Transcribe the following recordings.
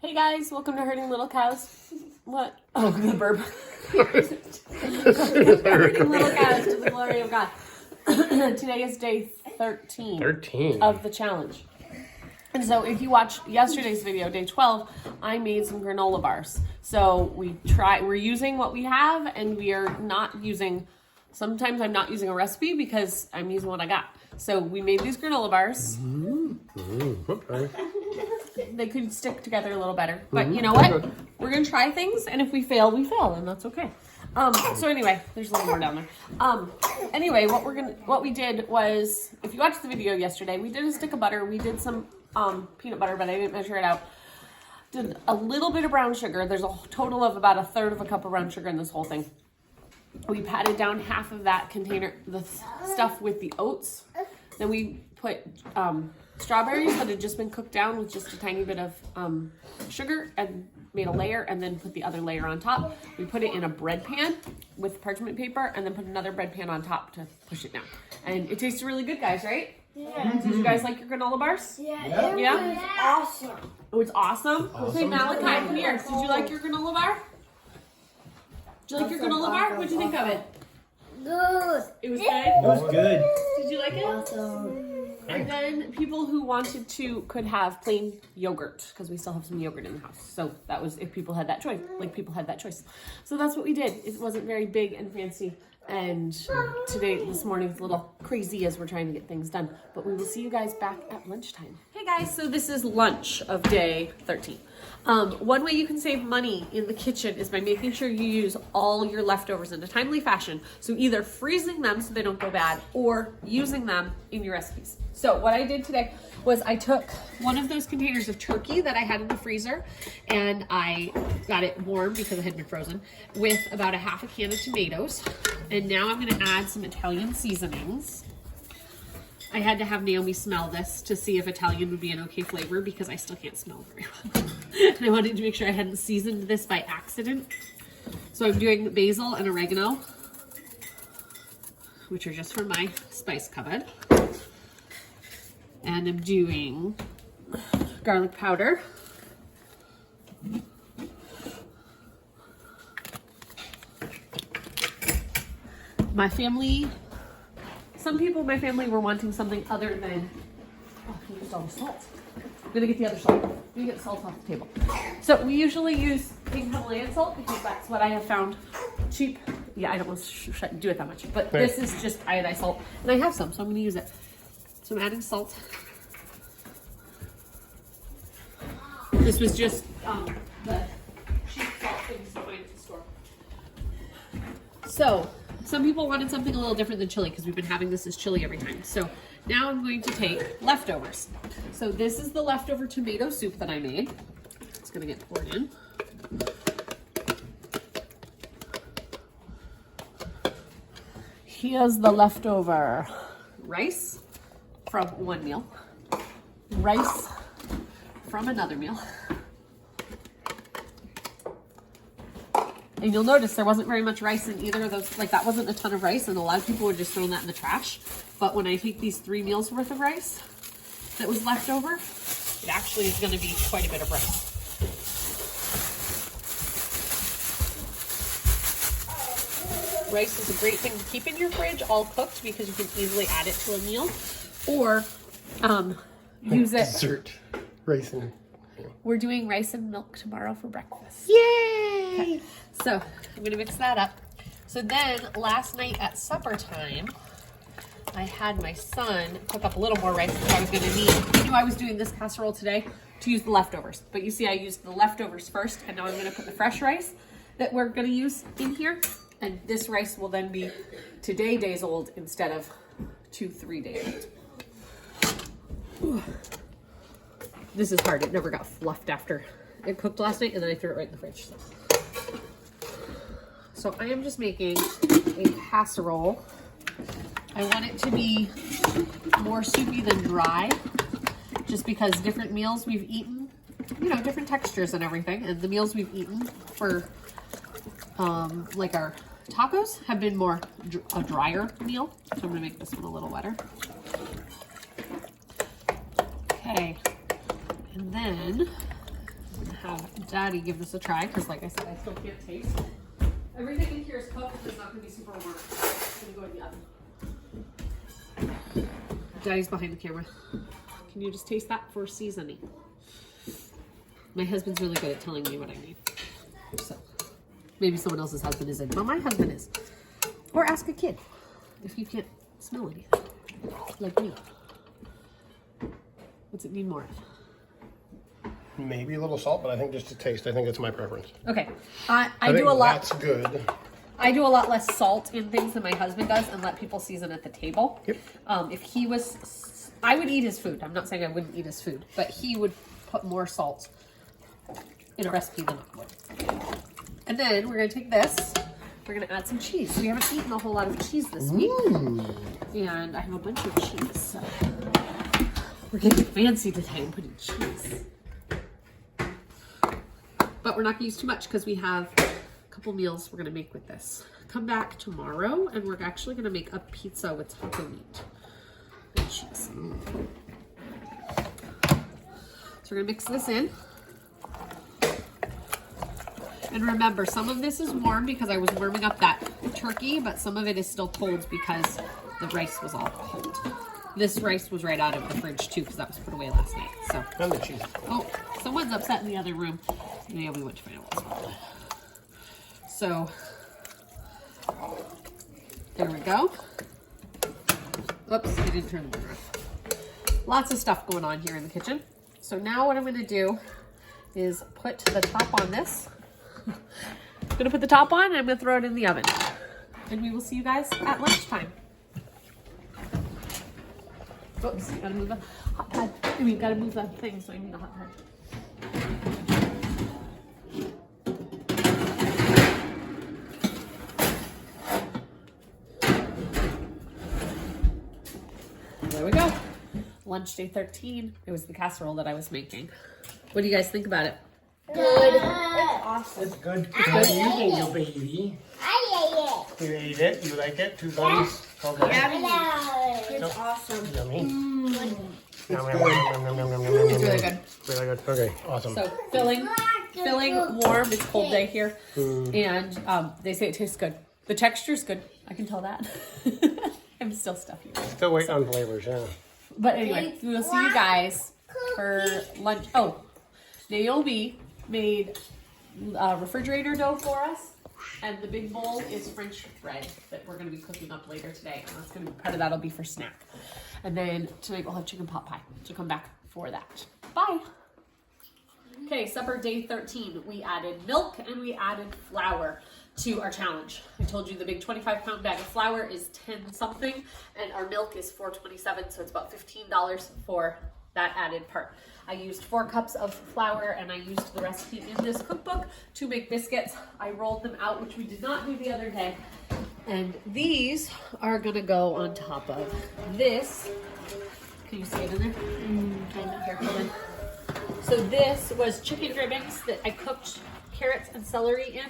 Hey guys, welcome to Herding Little Cows. What? Oh, the burp. Herding Little Cows to the glory of God. Today is day 13 of the challenge. And so if you watched yesterday's video, day 12, I made some granola bars. So we're using what we have, and we are not using, sometimes I'm not using a recipe because I'm using what I got. So we made these granola bars. Okay. They could stick together a little better. But you know what? We're going to try things, and if we fail, we fail, and that's okay. So anyway, there's a little more down there. Anyway, what we did was, if you watched the video yesterday, we did a stick of butter. We did some peanut butter, but I didn't measure it out. Did a little bit of brown sugar. There's a total of about 1/3 of a cup of brown sugar in this whole thing. We patted down half of that container, the stuff with the oats. Then we put strawberries that had just been cooked down with just a tiny bit of sugar and made a layer, and then put the other layer on top. We put it in a bread pan with parchment paper, and then put another bread pan on top to push it down. And it tastes really good, guys, right? Yeah. Did you guys like your granola bars? Yeah. Yeah? It was awesome. Oh, it's awesome? Okay, Malachi, come here. Did you like your granola bar? Did you like your granola bar? What'd you think of it? Good. It was good? It was good. Did you like it? Awesome. And then people who wanted to could have plain yogurt, because we still have some yogurt in the house. So that was if people had that choice, So that's what we did. It wasn't very big and fancy. And this morning's a little crazy as we're trying to get things done. But we will see you guys back at lunchtime. Hey guys, so this is lunch of day 13. One way you can save money in the kitchen is by making sure you use all your leftovers in a timely fashion. So either freezing them so they don't go bad, or using them in your recipes. So what I did today was I took one of those containers of turkey that I had in the freezer, and I got it warm because it had been frozen, with about 1/2 can of tomatoes. And now I'm gonna add some Italian seasonings. I had to have Naomi smell this to see if Italian would be an okay flavor, because I still can't smell very well. And I wanted to make sure I hadn't seasoned this by accident. So I'm doing basil and oregano, which are just from my spice cupboard. And I'm doing garlic powder. Some people in my family were wanting something other than, I used all the salt. I'm gonna get the other salt. I'm gonna get salt off the table. So we usually use pink Himalayan salt because that's what I have found cheap. Yeah, I don't want to do it that much, but this is just iodized salt, and I have some, so I'm gonna use it. So I'm adding salt. This was just the cheap salt things you find at the store. So some people wanted something a little different than chili because we've been having this as chili every time. So now I'm going to take leftovers. So this is the leftover tomato soup that I made. It's gonna get poured in. Here's the leftover rice from one meal, rice from another meal. And you'll notice there wasn't very much rice in either of those. Like, that wasn't a ton of rice, and a lot of people were just throwing that in the trash. But when I take these 3 meals worth of rice that was left over, it actually is going to be quite a bit of rice. Rice is a great thing to keep in your fridge all cooked, because you can easily add it to a meal, or use it. Dessert. Rice and... We're doing rice and milk tomorrow for breakfast. Yay! Okay. So I'm gonna mix that up. So then last night at supper time, I had my son cook up a little more rice than I was gonna need. I knew I was doing this casserole today to use the leftovers, but you see I used the leftovers first, and now I'm gonna put the fresh rice that we're gonna use in here. And this rice will then be today days old instead of 2-3 days old. Ooh. This is hard. It never got fluffed after it cooked last night, and then I threw it right in the fridge. So I am just making a casserole. I want it to be more soupy than dry, just because different meals we've eaten, you know, different textures and everything, and the meals we've eaten for like our tacos have been more a drier meal. So I'm gonna make this one a little wetter. Okay, and then have Daddy give this a try because, like I said, I still can't taste. Everything in here is cooked and it's not going to be super warm. It's going to go in the oven. Daddy's behind the camera. Can you just taste that for seasoning? My husband's really good at telling me what I need. So maybe someone else's husband isn't, but my husband is. Or ask a kid if you can't smell anything, like me. What's it need more of? Maybe a little salt, but I think just to taste. I think it's my preference. Okay, I think do a lot. That's good. I do a lot less salt in things than my husband does, and let people season at the table. Yep. If he was, I would eat his food. I'm not saying I wouldn't eat his food, but he would put more salt in a recipe than I would. And then we're gonna take this. We're gonna add some cheese. We haven't eaten a whole lot of cheese this week, and I have a bunch of cheese. So we're getting fancy today and putting cheese. But we're not gonna use too much because we have a couple meals we're gonna make with this. Come back tomorrow, and we're actually gonna make a pizza with taco meat and cheese. So we're gonna mix this in. And remember, some of this is warm because I was warming up that turkey, but some of it is still cold because the rice was all cold. This rice was right out of the fridge too because that was put away last night. So. And the cheese. Oh, someone's upset in the other room. Yeah, we went to find out what's wrong. So, there we go. Oops, I didn't turn the burner off. Lots of stuff going on here in the kitchen. So now what I'm gonna do is put the top on this. I'm gonna put the top on and I'm gonna throw it in the oven. And we will see you guys at lunchtime. Oops, gotta move the hot pad. I mean, gotta move that thing, so I need the hot pad. There we go. Lunch day 13. It was the casserole that I was making. What do you guys think about it? Good. It's good. It's you ate your baby. I You ate it. You like it? Two gummies. Okay. ate it. It's awesome. Yummy. It's really good. Really good. Okay. Awesome. So filling, warm. It's a cold day here, and they say it tastes good. The texture's good. I can tell that. I'm still stuffy. Still waiting on flavors. Yeah. But anyway, we will see you guys for lunch. Oh, Naomi made refrigerator dough for us, and the big bowl is French bread that we're going to be cooking up later today. And that's going to be part of that'll be for snack. And then tonight we'll have chicken pot pie. So come back for that. Bye. Okay, supper day 13. We added milk and we added flour to our challenge. I told you the big 25-pound bag of flour is 10 something, and our milk is $4.27, so it's about $15 for that added part. I used 4 cups of flour, and I used the recipe in this cookbook to make biscuits. I rolled them out, which we did not do the other day. And these are gonna go on top of this. Can you see it in there? Kind of careful. So this was chicken drippings that I cooked carrots and celery in.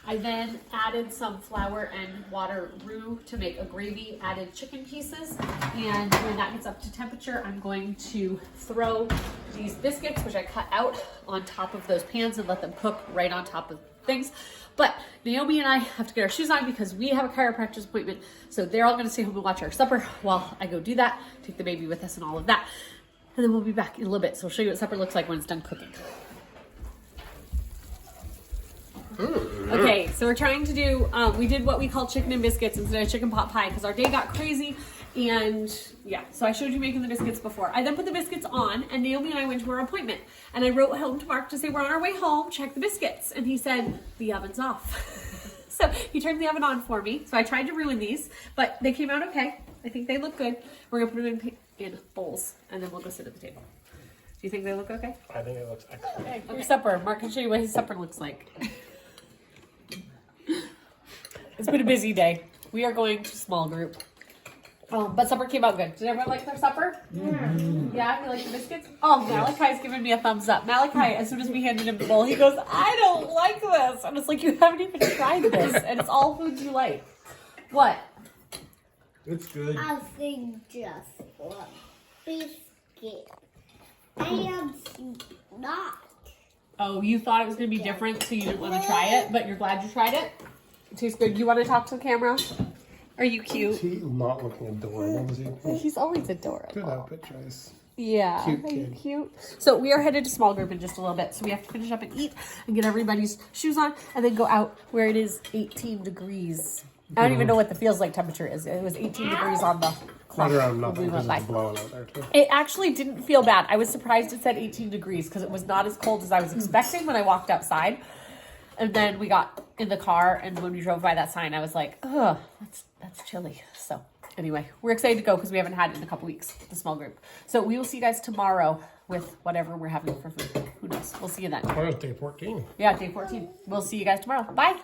I then added some flour and water roux to make a gravy, added chicken pieces, and when that gets up to temperature, I'm going to throw these biscuits, which I cut out, on top of those pans and let them cook right on top of things. But Naomi and I have to get our shoes on because we have a chiropractor's appointment, so they're all gonna stay home and watch our supper while I go do that, take the baby with us and all of that. And then we'll be back in a little bit, so I'll show you what supper looks like when it's done cooking. Okay, so we're trying to do, we did what we call chicken and biscuits instead of chicken pot pie because our day got crazy, and yeah, so I showed you making the biscuits before. I then put the biscuits on, and Naomi and I went to our appointment, and I wrote home to Mark to say we're on our way home, check the biscuits, and he said, the oven's off. So he turned the oven on for me, so I tried to ruin these, but they came out okay. I think they look good. We're gonna put them in bowls, and then we'll go sit at the table. Do you think they look okay? I think it looks excellent. Okay, supper. Mark can show you what his supper looks like. It's been a busy day. We are going to small group. But supper came out good. Did everyone like their supper? Mm-hmm. Yeah, you like the biscuits? Oh, Malachi's giving me a thumbs up. Malachi, as soon as we handed him the bowl, he goes, I don't like this. And it's like, you haven't even tried this. And it's all foods you like. What? It's good. I think just one biscuit. I am not. Oh, you thought it was going to be different, so you didn't want to try it, but you're glad you tried it? It tastes good. You want to talk to the camera? Are you cute? He's not looking adorable, is he? He's always adorable. Good outfit choice. Yeah. Cute are you kid. cute? So we are headed to small group in just a little bit. So we have to finish up and eat and get everybody's shoes on and then go out where it is 18 degrees. I don't even know what the feels like temperature is. It was 18 degrees on the clock. Right around when nothing we because went it's by. blowing out there too. It actually didn't feel bad. I was surprised it said 18 degrees because it was not as cold as I was expecting when I walked outside. And then we got in the car, and when we drove by that sign, I was like, ugh, that's chilly. So anyway, we're excited to go because we haven't had it in a couple weeks, the small group. So we will see you guys tomorrow with whatever we're having for food. Who knows? We'll see you then. Oh, it's day 14. Yeah, day 14. We'll see you guys tomorrow. Bye.